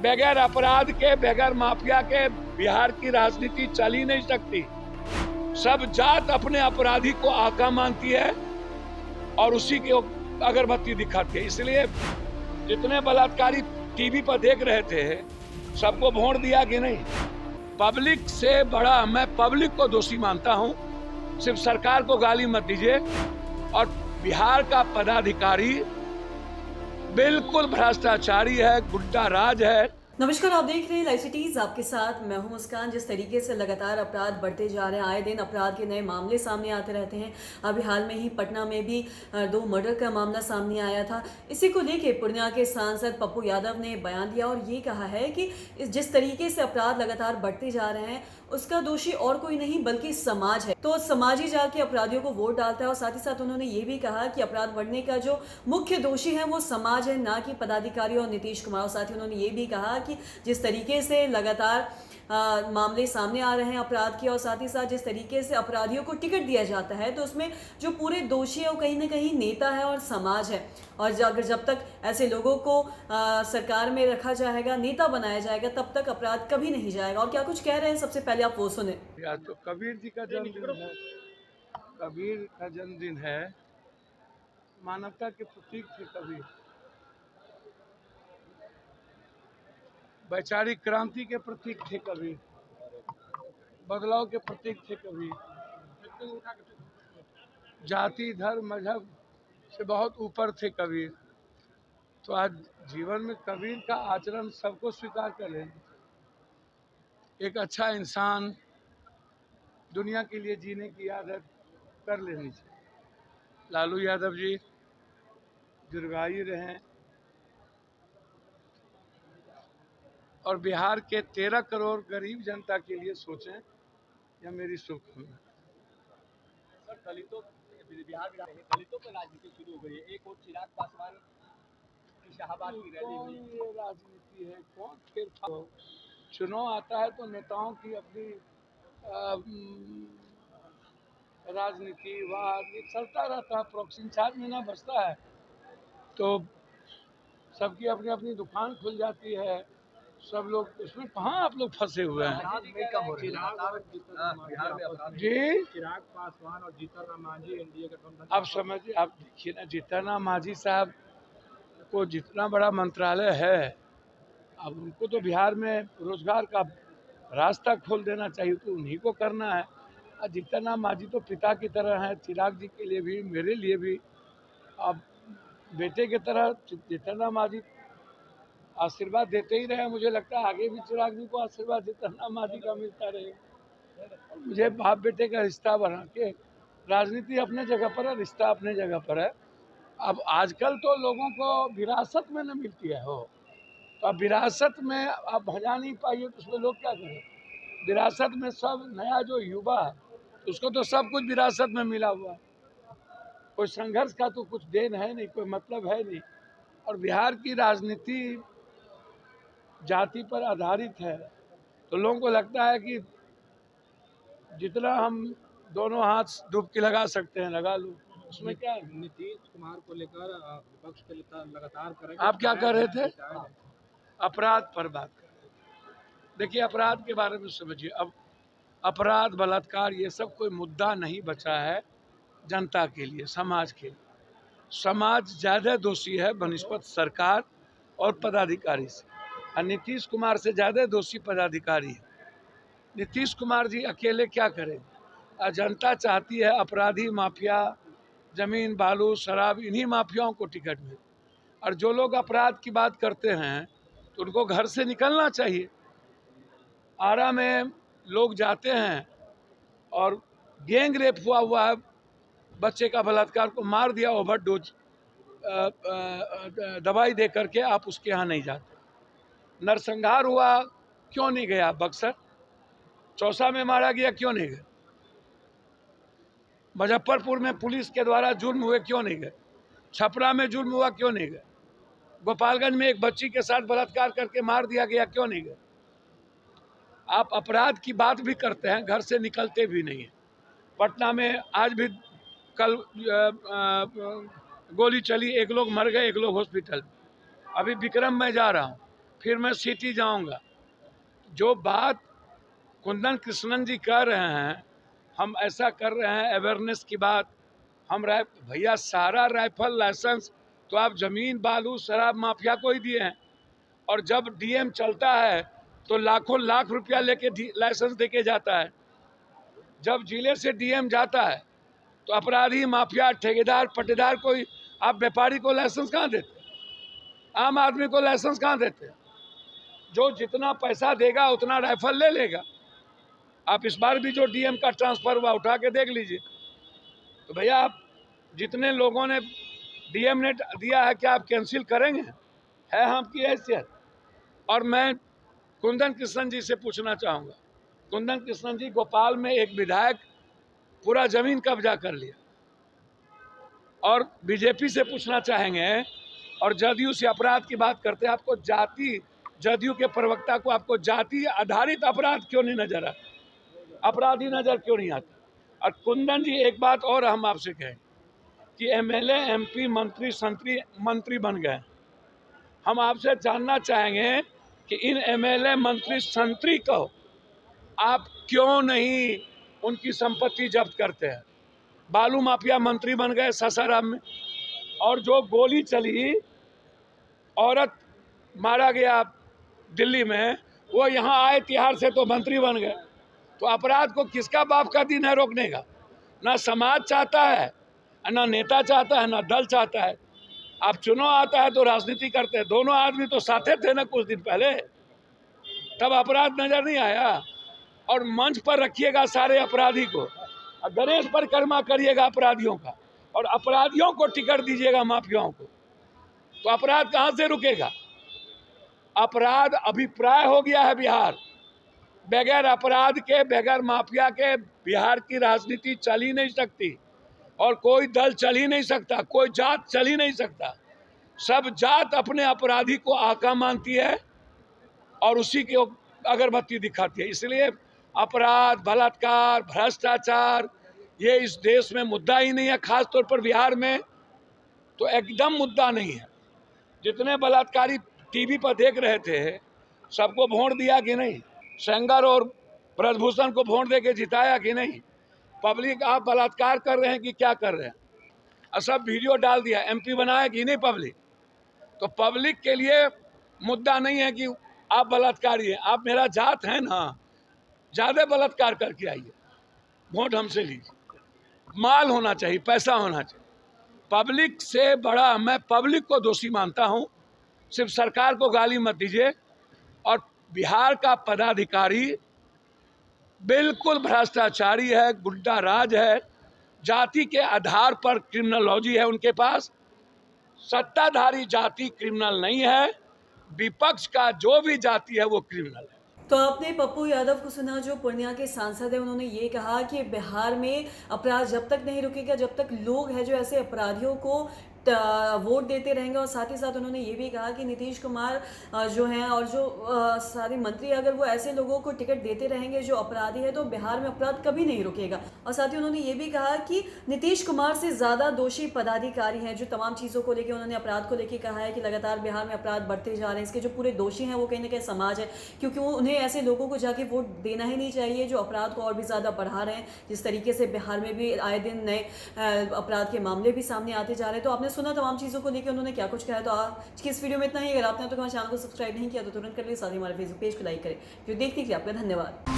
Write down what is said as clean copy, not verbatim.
बगैर अपराध के, बगैर माफिया के बिहार की राजनीति चल ही नहीं सकती। सब जात अपने अपराधी को आका मानती है और उसी के अगरबत्ती दिखाती है। इसलिए जितने बलात्कारी टीवी पर देख रहे थे, सबको वोट दिया कि नहीं? पब्लिक से बड़ा मैं पब्लिक को दोषी मानता हूं। सिर्फ सरकार को गाली मत दीजिए। और बिहार का पदाधिकारी बिल्कुल भ्रष्टाचारी है, गुंडा राज है। नमस्कार, आप देख रहे हैं लाइव सिटीज। आपके साथ मैं हूं मुस्कान। जिस तरीके से लगातार अपराध बढ़ते जा रहे हैं, आए दिन अपराध के नए मामले सामने आते रहते हैं। अभी हाल में ही पटना में भी 2 मर्डर का मामला सामने आया था। इसी को लेकर पूर्णिया के सांसद पप्पू यादव ने बयान दिया और ये कहा है कि जिस तरीके से अपराध लगातार बढ़ते जा रहे हैं, उसका दोषी और कोई नहीं बल्कि समाज है। तो समाज ही जाके अपराधियों को वोट डालता है। और साथ ही साथ उन्होंने ये भी कहा कि अपराध बढ़ने का जो मुख्य दोषी है वो समाज है, ना कि पदाधिकारी और नीतीश कुमार। और साथ ही उन्होंने ये भी कहा कि जिस तरीके से लगातार मामले सामने आ रहे हैं अपराध के, और साथ ही साथ जिस तरीके से अपराधियों को टिकट दिया जाता है, तो उसमें जो पूरे दोषी है वो कहीं ना कहीं नेता है और समाज है। और अगर जब तक ऐसे लोगों को सरकार में रखा जाएगा, नेता बनाया जाएगा, तब तक अपराध कभी नहीं जाएगा। और क्या कुछ कह रहे हैं, सबसे पहले आप वो सुने। या तो कबीर जी का जन्मदिन है, कबीर का जन्मदिन है। मानवता के प्रतीक थे कबीर, वैचारिक क्रांति के प्रतीक थे कबीर, बदलाव के प्रतीक थे कबीर। जाति धर्म मजहब से बहुत ऊपर थे कबीर। तो आज जीवन में कबीर का आचरण सबको स्वीकार कर लेना। एक अच्छा इंसान दुनिया के लिए जीने की आदत कर लेनी चाहिए। लालू यादव जी दीर्घायु रहें और बिहार के 13 करोड़ गरीब जनता के लिए सोचें, यह मेरी शुभकामना। सर, दलितों पर राजनीति शुरू हो गई है। एक और चिराग पासवान की शाहबाद की रैली हुई। ये राजनीति है, कौन फिर चुनाव आता है तो नेताओं की अपनी राजनीति वाद ये चलता रहता है। प्रॉक्सी 4 महीना बचता है तो सबकी अपनी अपनी दुकान खुल जाती है। सब लोग उसमें कहाँ आप लोग फंसे हुए हैं? जी, चिराग पासवान और जीतन राम मांझी एनडीए गठबंधन। आप समझिए, आप देखिए ना, जीतन राम मांझी साहब को जितना बड़ा मंत्रालय है, अब उनको तो बिहार में रोजगार का रास्ता खोल देना चाहिए, तो उन्हीं को करना है। और जीतन राम मांझी तो पिता की तरह हैं, चिराग जी के लिए भी, मेरे लिए भी। अब बेटे की तरह जीतन राम मांझी आशीर्वाद देते ही रहे। मुझे लगता है आगे भी चिराग जी को आशीर्वाद जीतन राम मांझी का मिलता रहेगा। मुझे बाप बेटे का रिश्ता बना के, राजनीति अपने जगह पर है, रिश्ता अपने जगह पर है। अब आजकल तो लोगों को विरासत में न मिलती है हो, तो अब विरासत में आप भजा नहीं पाइए तो उसमें लोग क्या करें? विरासत में सब नया जो युवा है उसको तो सब कुछ विरासत में मिला हुआ है। कोई संघर्ष का तो कुछ देन है नहीं, कोई मतलब है नहीं। और बिहार की राजनीति जाति पर आधारित है, तो लोगों को लगता है कि जितना हम दोनों हाथ डुबकी लगा सकते हैं लगा लो। उसमें क्या है? नीतीश कुमार को लेकर विपक्ष के लगातार करें। आप क्या कर रहे थे? अपराध पर बात कर रहे थे। देखिए, अपराध के बारे में समझिए। अब अपराध बलात्कार ये सब कोई मुद्दा नहीं बचा है जनता के लिए, समाज के लिए। समाज ज़्यादा दोषी है बनिस्पत सरकार और पदाधिकारी से, और नीतीश कुमार से ज़्यादा दोषी पदाधिकारी है। नीतीश कुमार जी अकेले क्या करेंगे? जनता चाहती है अपराधी माफिया, जमीन बालू शराब, इन्हीं माफियाओं को टिकट मिले। और जो लोग अपराध की बात करते हैं तो उनको घर से निकलना चाहिए। आरा में लोग जाते हैं और गैंग रेप हुआ है, बच्चे का बलात्कार को मार दिया ओवरडोज दवाई दे करके, आप उसके यहाँ नहीं जाते। नरसंहार हुआ, क्यों नहीं गया? बक्सर चौसा में मारा गया, क्यों नहीं गए? मुजफ्फरपुर में पुलिस के द्वारा जुर्म हुए, क्यों नहीं गए? छपरा में जुर्म हुआ, क्यों नहीं गए? गोपालगंज में एक बच्ची के साथ बलात्कार करके मार दिया गया, क्यों नहीं गए? आप अपराध की बात भी करते हैं, घर से निकलते भी नहीं है। पटना में आज भी कल गोली चली, एक लोग मर गए, एक लोग हॉस्पिटल। अभी विक्रम में जा रहा हूँ, फिर मैं सिटी जाऊंगा। जो बात कुंदन कृष्णन जी कर रहे हैं, हम ऐसा कर रहे हैं अवेयरनेस की बात। हम भैया सारा राइफल लाइसेंस तो आप जमीन बालू शराब माफिया को ही दिए हैं, और जब डीएम चलता है तो लाखों लाख रुपया लेके लाइसेंस देके जाता है। जब जिले से डीएम जाता है तो अपराधी माफिया ठेकेदार पट्टेदार को आप व्यापारी को लाइसेंस कहाँ देते? आम आदमी को लाइसेंस कहाँ देते? जो जितना पैसा देगा उतना राइफल ले लेगा। आप इस बार भी जो डीएम का ट्रांसफर हुआ उठा के देख लीजिए। तो भैया आप जितने लोगों ने डीएम ने दिया है, क्या आप कैंसिल करेंगे? है आपकी हैसियत? और मैं कुंदन कृष्णन जी से पूछना चाहूँगा, कुंदन कृष्णन जी, भोपाल में एक विधायक पूरा जमीन कब्जा कर लिया, और बीजेपी से पूछना चाहेंगे, और जदयू से अपराध की बात करते हैं, आपको जाति, जदयू के प्रवक्ता को आपको जाति आधारित अपराध क्यों नहीं नजर आता? अपराधी नजर क्यों नहीं आता? और कुंदन जी, एक बात और हम आपसे कहें कि एमएलए एमपी मंत्री बन गए। हम आपसे जानना चाहेंगे कि इन एमएलए मंत्री संतरी को आप क्यों नहीं उनकी संपत्ति जब्त करते हैं? बालू माफिया मंत्री बन गए सासाराम में, और जो गोली चली, औरत मारा गया दिल्ली में, वो यहाँ आए तिहाड़ से तो मंत्री बन गए। तो अपराध को किसका बाप का दिन है रोकने का? ना समाज चाहता है, ना नेता चाहता है, ना दल चाहता है। आप चुनाव आता है तो राजनीति करते हैं। दोनों आदमी तो साथे थे ना कुछ दिन पहले, तब अपराध नजर नहीं आया। और मंच पर रखिएगा सारे अपराधी को, और गणेश परिक्रमा करिएगा अपराधियों का, और अपराधियों को टिकट दीजिएगा माफियाओं को, तो अपराध कहाँ से रुकेगा? अपराध अभिप्राय हो गया है बिहार। बगैर अपराध के, बगैर माफिया के बिहार की राजनीति चल ही नहीं सकती, और कोई दल चल ही नहीं सकता, कोई जात चल ही नहीं सकता। सब जात अपने अपराधी को आका मानती है और उसी की अगरबत्ती दिखाती है। इसलिए अपराध, बलात्कार, भ्रष्टाचार ये इस देश में मुद्दा ही नहीं है। खास तौर पर बिहार में तो एकदम मुद्दा नहीं है। जितने बलात्कारी टीवी पर देख रहे थे, सबको वोट दिया कि नहीं? सेंगर और ब्रजभूषण को वोट देके जिताया कि नहीं? पब्लिक आप बलात्कार कर रहे हैं कि क्या कर रहे हैं, और सब वीडियो डाल दिया। एमपी बनाया कि नहीं पब्लिक? तो पब्लिक के लिए मुद्दा नहीं है कि आप बलात्कारी हैं। आप मेरा जात है ना, ज़्यादा बलात्कार करके आइए, वोट हमसे लीजिए। माल होना चाहिए, पैसा होना चाहिए। पब्लिक से बड़ा मैं पब्लिक को दोषी मानता हूं। सिर्फ सरकार को गाली मत दीजिए। और बिहार का पदाधिकारी बिल्कुल भ्रष्टाचारी है, गुंडा राज है, जाति के आधार पर क्रिमिनोलॉजी है उनके पास। सत्ताधारी जाति क्रिमिनल नहीं है, विपक्ष का जो भी जाति है वो क्रिमिनल है। तो आपने पप्पू यादव को सुना, जो पूर्णिया के सांसद है। उन्होंने ये कहा कि बिहार में अपराध जब तक नहीं रुकेगा, जब तक लोग हैं जो ऐसे अपराधियों को वोट देते रहेंगे। और साथ ही साथ उन्होंने ये भी कहा कि नीतीश कुमार जो हैं और जो सारे मंत्री, अगर वो ऐसे लोगों को टिकट देते रहेंगे जो अपराधी है, तो बिहार में अपराध कभी नहीं रुकेगा। और साथ ही उन्होंने ये भी कहा कि नीतीश कुमार से ज़्यादा दोषी पदाधिकारी हैं। जो तमाम चीज़ों को लेकर उन्होंने अपराध को लेकर कहा है कि लगातार बिहार में अपराध बढ़ते जा रहे हैं। इसके जो पूरे दोषी हैं वो कहीं ना कहीं समाज है, क्योंकि उन्हें ऐसे लोगों को जाके वोट देना ही नहीं चाहिए जो अपराध को और भी ज़्यादा बढ़ा रहे हैं। जिस तरीके से बिहार में भी आए दिन नए अपराध के मामले भी सामने आते जा रहे हैं। तो आपने सुना तमाम चीज़ों को लेकर उन्होंने क्या कुछ कहा है। तो आज की इस वीडियो में इतना ही। अगर आपने तो हमारे चैनल को सब्सक्राइब नहीं किया तो तुरंत कर लीजिए, साथ ही हमारे फेसबुक पेज को लाइक करें। जो देखने के लिए आपका धन्यवाद।